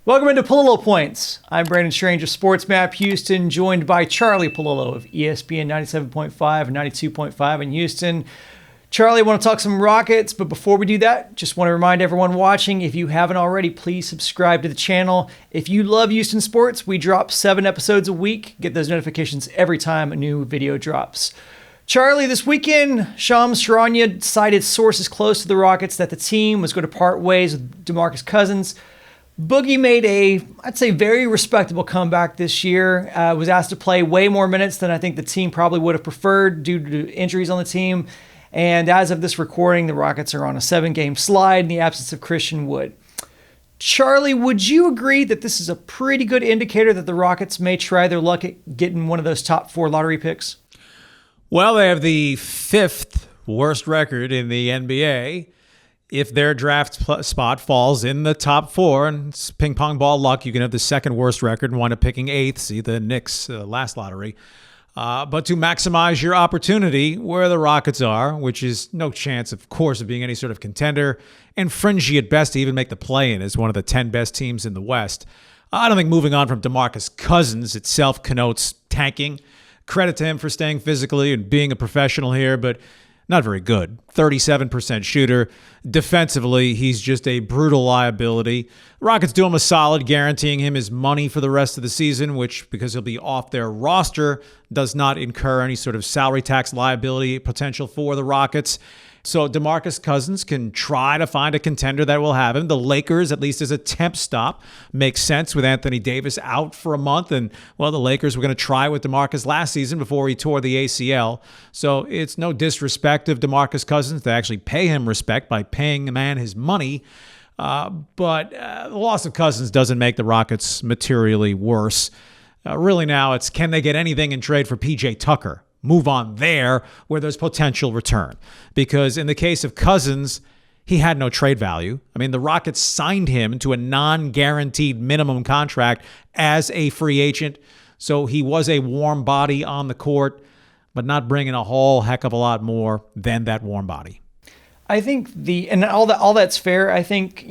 Welcome into Pallilo Points. I'm Brandon Strange of Sports Map Houston, joined by Charlie Pallilo of ESPN 97.5 and 92.5 in Houston. Charlie, I want to talk some Rockets, but before we do that, just want to remind everyone watching, if you haven't already, please subscribe to the channel. If you love Houston sports, we drop 7 episodes a week. Get those notifications every time a new video drops. Charlie, this weekend, Shams Charania cited sources close to the Rockets that the team was going to part ways with DeMarcus Cousins. Boogie made I'd say, very respectable comeback this year. Was asked to play way more minutes than I think the team probably would have preferred due to injuries on the team. And as of this recording, the Rockets are on a 7-game slide in the absence of Christian Wood. Charlie, would you agree that this is a pretty good indicator that the Rockets may try their luck at getting one of those top 4 lottery picks? Well, they have the 5th worst record in the NBA. If their draft spot falls in the top 4, and it's ping pong ball luck, you can have the 2nd worst record and wind up picking 8th. See the Knicks last lottery. But to maximize your opportunity where the Rockets are, which is no chance, of course, of being any sort of contender, and fringy at best to even make the play-in as one of the 10 best teams in the West. I don't think moving on from DeMarcus Cousins itself connotes tanking. Credit to him for staying physically and being a professional here, but not very good. 37% shooter. Defensively, he's just a brutal liability. Rockets do him a solid, guaranteeing him his money for the rest of the season, which, because he'll be off their roster, does not incur any sort of salary tax liability potential for the Rockets. So DeMarcus Cousins can try to find a contender that will have him. The Lakers, at least as a temp stop, makes sense with Anthony Davis out for a month. And, well, the Lakers were going to try with DeMarcus last season before he tore the ACL. So it's no disrespect of DeMarcus Cousins to actually pay him respect by paying the man his money. But the loss of Cousins doesn't make the Rockets materially worse. Really now it's, can they get anything in trade for P.J. Tucker? Move on there where there's potential return. Because in the case of Cousins, he had no trade value. I mean, the Rockets signed him to a non-guaranteed minimum contract as a free agent. So he was a warm body on the court, but not bringing a whole heck of a lot more than that warm body. I think all that's fair. I think,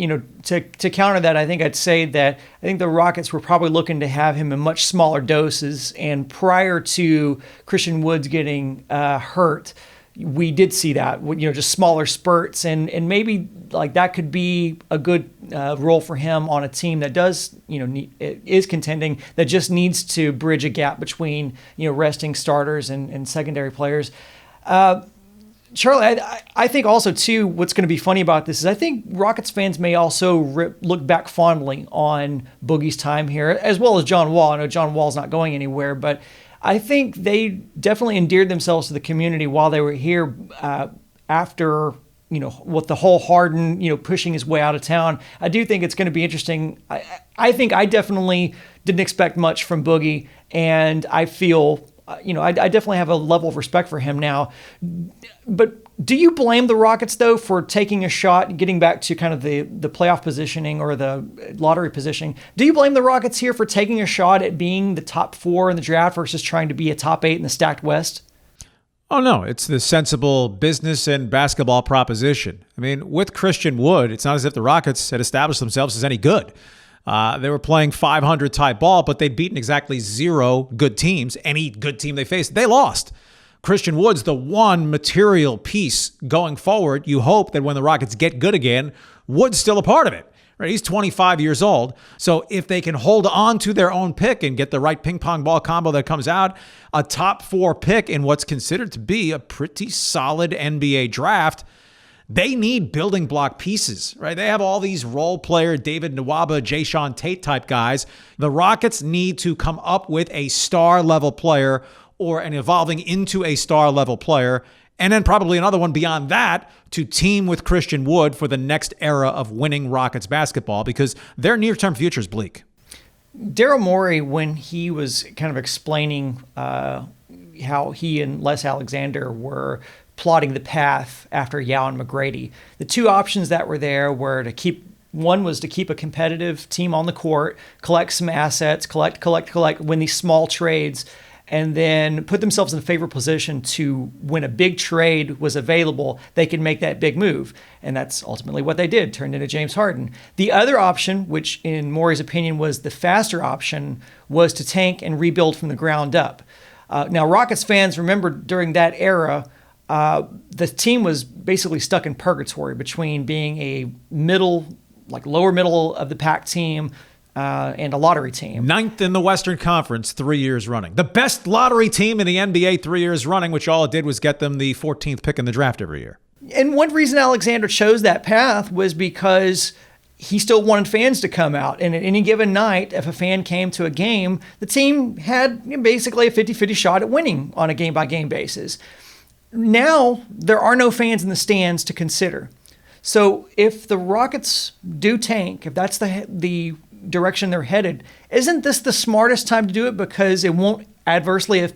to counter that, I think I'd say that I think the Rockets were probably looking to have him in much smaller doses. And prior to Christian Woods getting hurt, we did see that, just smaller spurts, and maybe like that could be a good role for him on a team that does, is contending, that just needs to bridge a gap between, resting starters and secondary players. Charlie, I think also, too, what's going to be funny about this is I think Rockets fans may also look back fondly on Boogie's time here, as well as John Wall. I know John Wall's not going anywhere, but I think they definitely endeared themselves to the community while they were here after, with the whole Harden, pushing his way out of town. I do think it's going to be interesting. I think I definitely didn't expect much from Boogie, and I feel... I definitely have a level of respect for him now. But do you blame the Rockets, though, for taking a shot, getting back to kind of the playoff positioning or the lottery positioning? Do you blame the Rockets here for taking a shot at being the top 4 in the draft versus trying to be a top 8 in the stacked West? Oh, no. It's the sensible business and basketball proposition. I mean, with Christian Wood, it's not as if the Rockets had established themselves as any good. They were playing 500 type ball, but they'd beaten exactly 0 good teams. Any good team they faced, they lost. Christian Wood's the one material piece going forward. You hope that when the Rockets get good again, Wood's still a part of it. Right? He's 25 years old. So if they can hold on to their own pick and get the right ping pong ball combo that comes out, a top 4 pick in what's considered to be a pretty solid NBA draft, they need building block pieces, right? They have all these role player, David Nwaba, Jayshawn Tate type guys. The Rockets need to come up with a star level player or an evolving into a star level player. And then probably another one beyond that to team with Christian Wood for the next era of winning Rockets basketball, because their near-term future is bleak. Daryl Morey, when he was kind of explaining how he and Les Alexander were plotting the path after Yao and McGrady, the 2 options that were there were one was to keep a competitive team on the court, collect some assets, collect, win these small trades, and then put themselves in a favorable position to, when a big trade was available, they could make that big move. And that's ultimately what they did, turned into James Harden. The other option, which in Morey's opinion was the faster option, was to tank and rebuild from the ground up. Now, Rockets fans remember during that era, the team was basically stuck in purgatory between being a lower middle of the pack team and a lottery team. Ninth in the Western Conference 3 years running. The best lottery team in the NBA 3 years running, which all it did was get them the 14th pick in the draft every year. And one reason Alexander chose that path was because he still wanted fans to come out. And at any given night, if a fan came to a game, the team had basically a 50-50 shot at winning on a game-by-game basis. Now, there are no fans in the stands to consider. So if the Rockets do tank, if that's the direction they're headed, isn't this the smartest time to do it because it won't adversely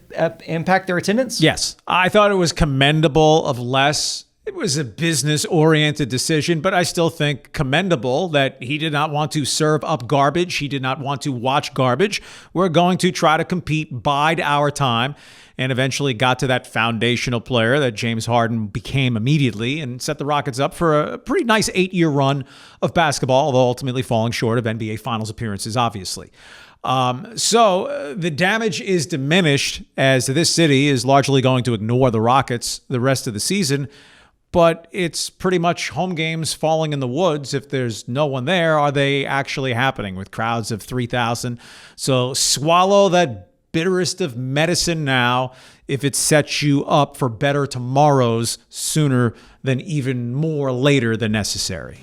impact their attendance? Yes. I thought it was commendable of Les. It was a business-oriented decision, but I still think commendable that he did not want to serve up garbage. He did not want to watch garbage. We're going to try to compete, bide our time, and eventually got to that foundational player that James Harden became immediately and set the Rockets up for a pretty nice 8-year run of basketball, although ultimately falling short of NBA Finals appearances, obviously. So the damage is diminished as this city is largely going to ignore the Rockets the rest of the season, but it's pretty much home games falling in the woods. If there's no one there, are they actually happening with crowds of 3,000? So swallow that bitterest of medicine now if it sets you up for better tomorrows sooner than even more later than necessary.